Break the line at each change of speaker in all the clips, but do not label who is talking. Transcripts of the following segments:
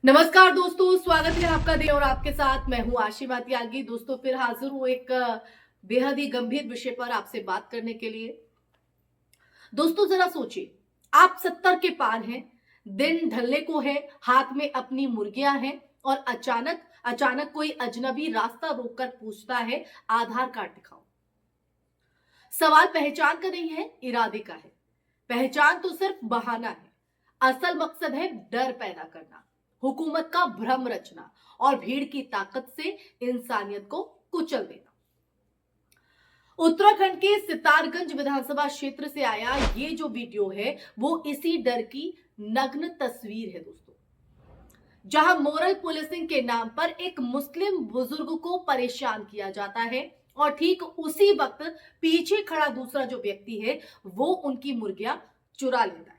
नमस्कार दोस्तों, स्वागत है आपका दिन और आपके साथ मैं हूं आशिमा त्यागी। दोस्तों फिर हाजिर हूं एक बेहद ही गंभीर विषय पर आपसे बात करने के लिए। दोस्तों जरा सोचिए, आप 70 के पार हैं, दिन ढलने को है, हाथ में अपनी मुर्गियां हैं और अचानक अचानक कोई अजनबी रास्ता रोककर पूछता है आधार कार्ड दिखाओ। सवाल पहचान का नहीं है, इरादे का है। पहचान तो सिर्फ बहाना है, असल मकसद है डर पैदा करना, हुकूमत का भ्रम रचना और भीड़ की ताकत से इंसानियत को कुचल देना। उत्तराखंड के सितारगंज विधानसभा क्षेत्र से आया ये जो वीडियो है वो इसी डर की नग्न तस्वीर है दोस्तों। जहां मोरल पुलिसिंग के नाम पर एक मुस्लिम बुजुर्ग को परेशान किया जाता है और ठीक उसी वक्त पीछे खड़ा दूसरा जो व्यक्ति है वो उनकी मुर्गियां चुरा लेता है।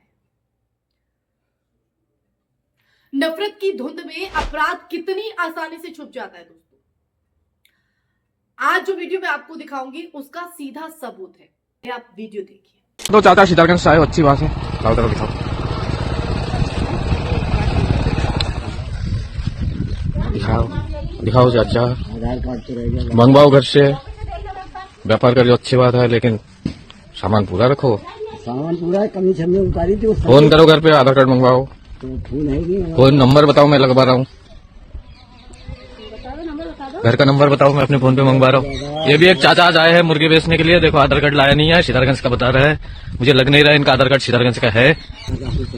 नफरत की धुंध में अपराध कितनी आसानी से छुप जाता है दोस्तों। आज जो वीडियो मैं आपको दिखाऊंगी उसका सीधा सबूत है, आप वीडियो देखिए।
तो चाचा सीतारगंज से आए हो, अच्छी बात है। लाओ तरफ दिखाओ, दिखाओ दिखाओ चाचा।
आधार कार्ड तो रह गया।
मंगवाओ घर से, व्यापार करियो, अच्छी बात है, लेकिन सामान पूरा रखो।
सामान पूरा है, कमी छमी उतारी थी।
फोन करो घर पे, आधार कार्ड मंगवाओ।
तो फोन है नहीं।
फोन नंबर बताओ, मैं लगवा रहा हूँ। घर का नंबर बताओ, मैं अपने फोन पे मंगवा रहा हूँ। ये भी एक चाचा आज आए हैं मुर्गी बेचने के लिए। देखो आधार कार्ड लाया नहीं है, सीतारगंज का बता रहा है। मुझे लग नहीं रहा है इनका आधार कार्ड सीतारगंज का है।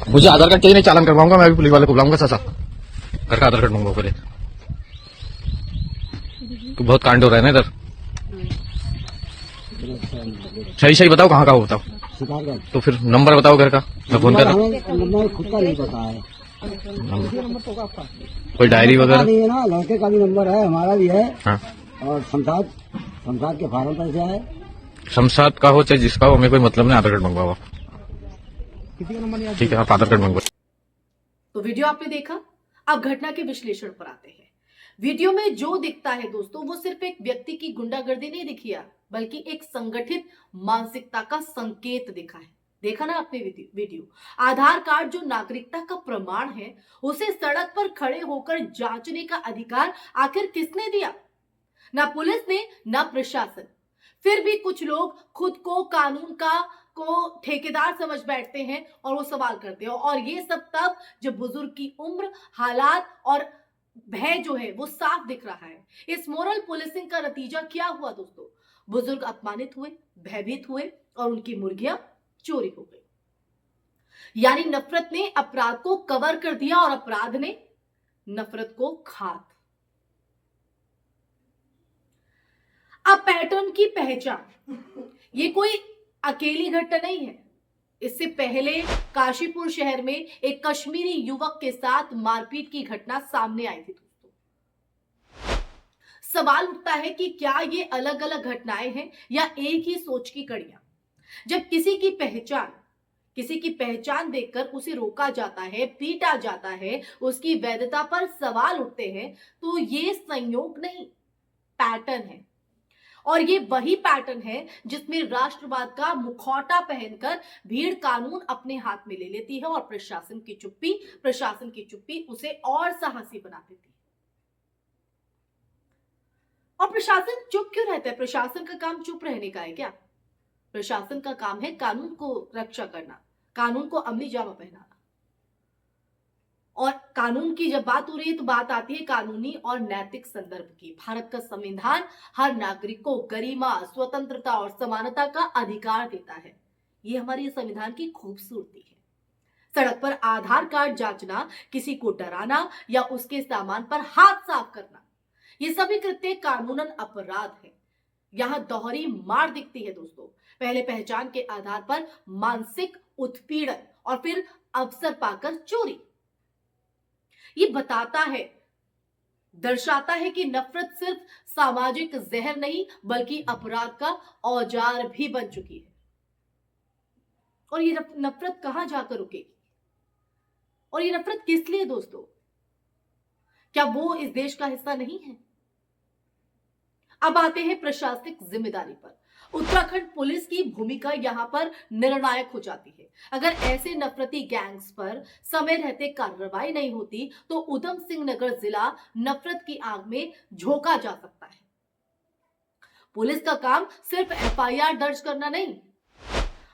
मुझे आधार कार्ड चाहिए, नहीं चालान करवाऊंगा। मैं भी पुलिस वाले को बुलाऊंगा। चाचा घर का आधार कार्ड मंगवाओ पहले। तो बहुत कांड हो रहा है ना इधर। सही सही बताओ कहाँ का हो, बताओ।
सीतारगंज।
तो फिर नंबर बताओ घर का, मैं फोन कर रहा हूँ।
नंबर खुद का नहीं पता है।
कोई डायरी वगैरह
नहीं है ना, लड़के का भी नंबर है, हमारा भी है।
हाँ,
और शमशाद के फार्म पर से है।
शमशाद का हो चाहे जिसका हो, हमें कोई मतलब नहीं। आधार कार्ड मंगवाओ, ठीक है। आप आधार कार्ड मंगवाओ।
तो वीडियो आपने देखा, अब घटना के विश्लेषण पर आते हैं। वीडियो में जो दिखता है दोस्तों वो सिर्फ एक व्यक्ति की गुंडागर्दी नहीं दिखी है, बल्कि एक संगठित मानसिकता का संकेत दिखा है। देखा ना आपने वीडियो। आधार कार्ड जो नागरिकता का प्रमाण है, उसे सड़क पर खड़े होकर जांचने का अधिकार आखिर किसने दिया? ना पुलिस ने, ना प्रशासन। फिर भी कुछ लोग खुद को कानून को ठेकेदार समझ बैठते हैं और वो सवाल करते हैं। और ये सब तब जब बुजुर्ग की उम्र, हालात और भय जो है वो साफ दिख रहा है। इस मोरल पुलिसिंग का नतीजा क्या हुआ दोस्तों? बुजुर्ग अपमानित हुए, भयभीत हुए और उनकी मुर्गियां चोरी हो गई। यानी नफरत ने अपराध को कवर कर दिया और अपराध ने नफरत को खात। अब पैटर्न की पहचान, ये कोई अकेली घटना नहीं है। इससे पहले काशीपुर शहर में एक कश्मीरी युवक के साथ मारपीट की घटना सामने आई थी दोस्तों। सवाल उठता है कि क्या ये अलग अलग घटनाएं हैं या एक ही सोच की कड़ियां? जब किसी की पहचान देखकर उसे रोका जाता है, पीटा जाता है, उसकी वैधता पर सवाल उठते हैं, तो ये संयोग नहीं, पैटर्न है। और ये वही पैटर्न है जिसमें राष्ट्रवाद का मुखौटा पहनकर भीड़ कानून अपने हाथ में ले लेती है और प्रशासन की चुप्पी उसे और साहसी बना देती है। और प्रशासन चुप क्यों रहता है? प्रशासन का काम चुप रहने का है क्या? प्रशासन का काम है कानून को रक्षा करना, कानून को अमली जामा पहनाना। और कानून की जब बात हो रही है तो बात आती है कानूनी और नैतिक संदर्भ की। भारत का संविधान हर नागरिक को गरिमा, स्वतंत्रता और समानता का अधिकार देता है। ये हमारे संविधान की खूबसूरती है। सड़क पर आधार कार्ड जांचना, किसी को डराना या उसके सामान पर हाथ साफ करना, ये सभी कृत्य कानूनन अपराध है। यहां दोहरी मार दिखती है दोस्तों। पहले पहचान के आधार पर मानसिक उत्पीड़न और फिर अवसर पाकर चोरी। ये दर्शाता है कि नफरत सिर्फ सामाजिक जहर नहीं बल्कि अपराध का औजार भी बन चुकी है। और ये नफरत कहां जाकर रुकेगी? और ये नफरत किस लिए दोस्तों? क्या वो इस देश का हिस्सा नहीं है? अब आते हैं प्रशासनिक जिम्मेदारी पर। उत्तराखंड पुलिस की भूमिका यहाँ पर निर्णायक हो जाती है। अगर ऐसे नफरती गैंग्स पर समय रहते कार्रवाई नहीं होती तो उधम सिंह नगर जिला नफरत की आग में झोंका जा सकता है। पुलिस का काम सिर्फ एफआईआर दर्ज करना नहीं,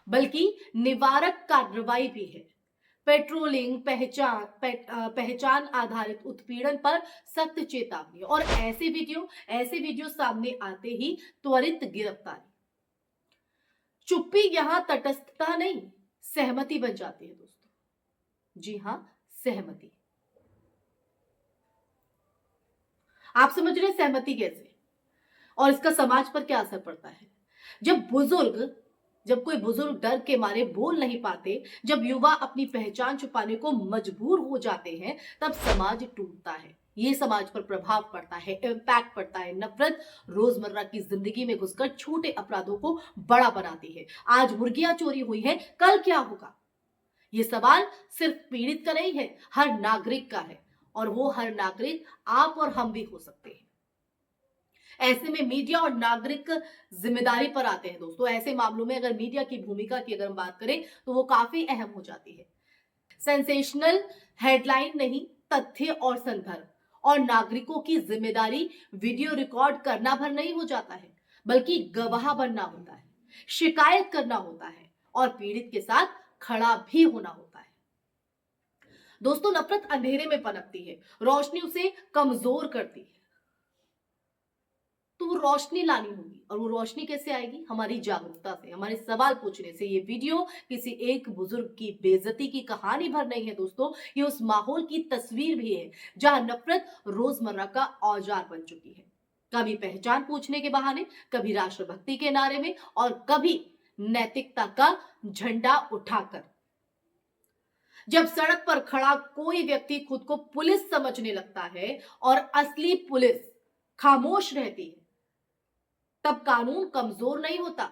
बल्कि निवारक कार्रवाई भी है। पेट्रोलिंग, पहचान आधारित उत्पीड़न पर सख्त चेतावनी और ऐसे वीडियो सामने आते ही त्वरित गिरफ्तारी। चुप्पी यहां तटस्थता नहीं, सहमति बन जाती है दोस्तों। जी हां, सहमति। आप समझ रहे सहमति कैसे और इसका समाज पर क्या असर पड़ता है? जब कोई बुजुर्ग डर के मारे बोल नहीं पाते, जब युवा अपनी पहचान छुपाने को मजबूर हो जाते हैं, तब समाज टूटता है। ये समाज पर प्रभाव पड़ता है, इम्पैक्ट पड़ता है। नफरत रोजमर्रा की जिंदगी में घुसकर छोटे अपराधों को बड़ा बनाती है। आज मुर्गियां चोरी हुई है, कल क्या होगा? ये सवाल सिर्फ पीड़ित का नहीं है, हर नागरिक का है। और वो हर नागरिक आप और हम भी हो सकते हैं। ऐसे में मीडिया और नागरिक जिम्मेदारी पर आते हैं दोस्तों। ऐसे मामलों में अगर मीडिया की भूमिका की अगर हम बात करें तो वो काफी अहम हो जाती है। सेंसेशनल हेडलाइन नहीं, तथ्य और संदर्भ और नागरिकों की जिम्मेदारी वीडियो रिकॉर्ड करना भर नहीं हो जाता है, बल्कि गवाह बनना होता है, शिकायत करना होता है और पीड़ित के साथ खड़ा भी होना होता है। दोस्तों, नफरत अंधेरे में पनपती है, रोशनी उसे कमजोर करती है। तो वो रोशनी लानी होगी, और वो रोशनी कैसे आएगी? हमारी जागरूकता से, हमारे सवाल पूछने से। ये वीडियो किसी एक बुजुर्ग की बेइज्जती की कहानी भर नहीं है दोस्तों, ये उस माहौल की तस्वीर भी है जहां नफरत रोजमर्रा का औजार बन चुकी है। कभी पहचान पूछने के बहाने, कभी राष्ट्रभक्ति के नारे में और कभी नैतिकता का झंडा उठाकर। जब सड़क पर खड़ा कोई व्यक्ति खुद को पुलिस समझने लगता है और असली पुलिस खामोश रहती है, तब कानून कमजोर नहीं होता,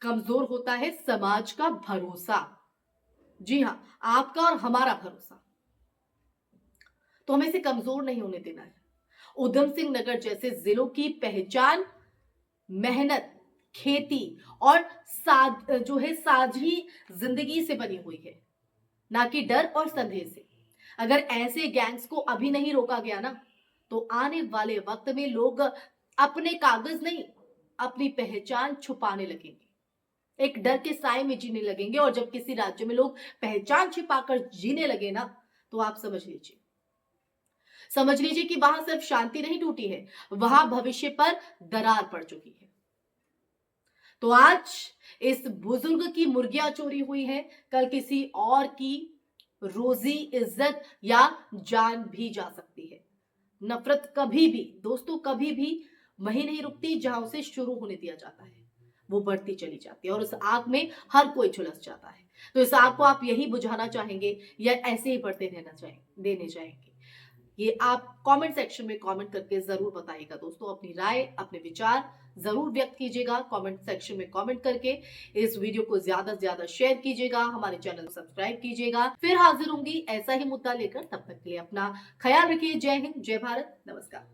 कमजोर होता है समाज का भरोसा। जी हां, आपका और हमारा भरोसा। तो हमें इसे कमजोर नहीं होने देना है। उधम सिंह नगर जैसे जिलों की पहचान मेहनत, खेती और साझी जिंदगी से बनी हुई है, ना कि डर और संदेह से। अगर ऐसे गैंग्स को अभी नहीं रोका गया ना, तो आने वाले वक्त में लोग अपने कागज नहीं, अपनी पहचान छुपाने लगेंगे, एक डर के साए में जीने लगेंगे। और जब किसी राज्य में लोग पहचान छिपाकर जीने लगे ना, तो आप समझ लीजिए कि वहां सिर्फ शांति नहीं टूटी है, वहां भविष्य पर दरार पड़ चुकी है। तो आज इस बुजुर्ग की मुर्गियां चोरी हुई है, कल किसी और की रोजी, इज्जत या जान भी जा सकती है। नफरत कभी भी दोस्तों, कभी भी वहीं नहीं रुकती जहां उसे शुरू होने दिया जाता है, वो बढ़ती चली जाती है और उस आग में हर कोई झुलस जाता है। तो इस आग को आप यही बुझाना चाहेंगे या ऐसे ही बढ़ते देने चाहेंगे? ये आप कमेंट सेक्शन में कमेंट करके जरूर बताइएगा दोस्तों। अपनी राय, अपने विचार जरूर व्यक्त कीजिएगा कमेंट सेक्शन में कमेंट करके। इस वीडियो को ज्यादा से ज्यादा शेयर कीजिएगा, हमारे चैनल को सब्सक्राइब कीजिएगा। फिर हाजिर होंगी ऐसा ही मुद्दा लेकर, तब तक के लिए अपना ख्याल रखिए। जय हिंद, जय भारत, नमस्कार।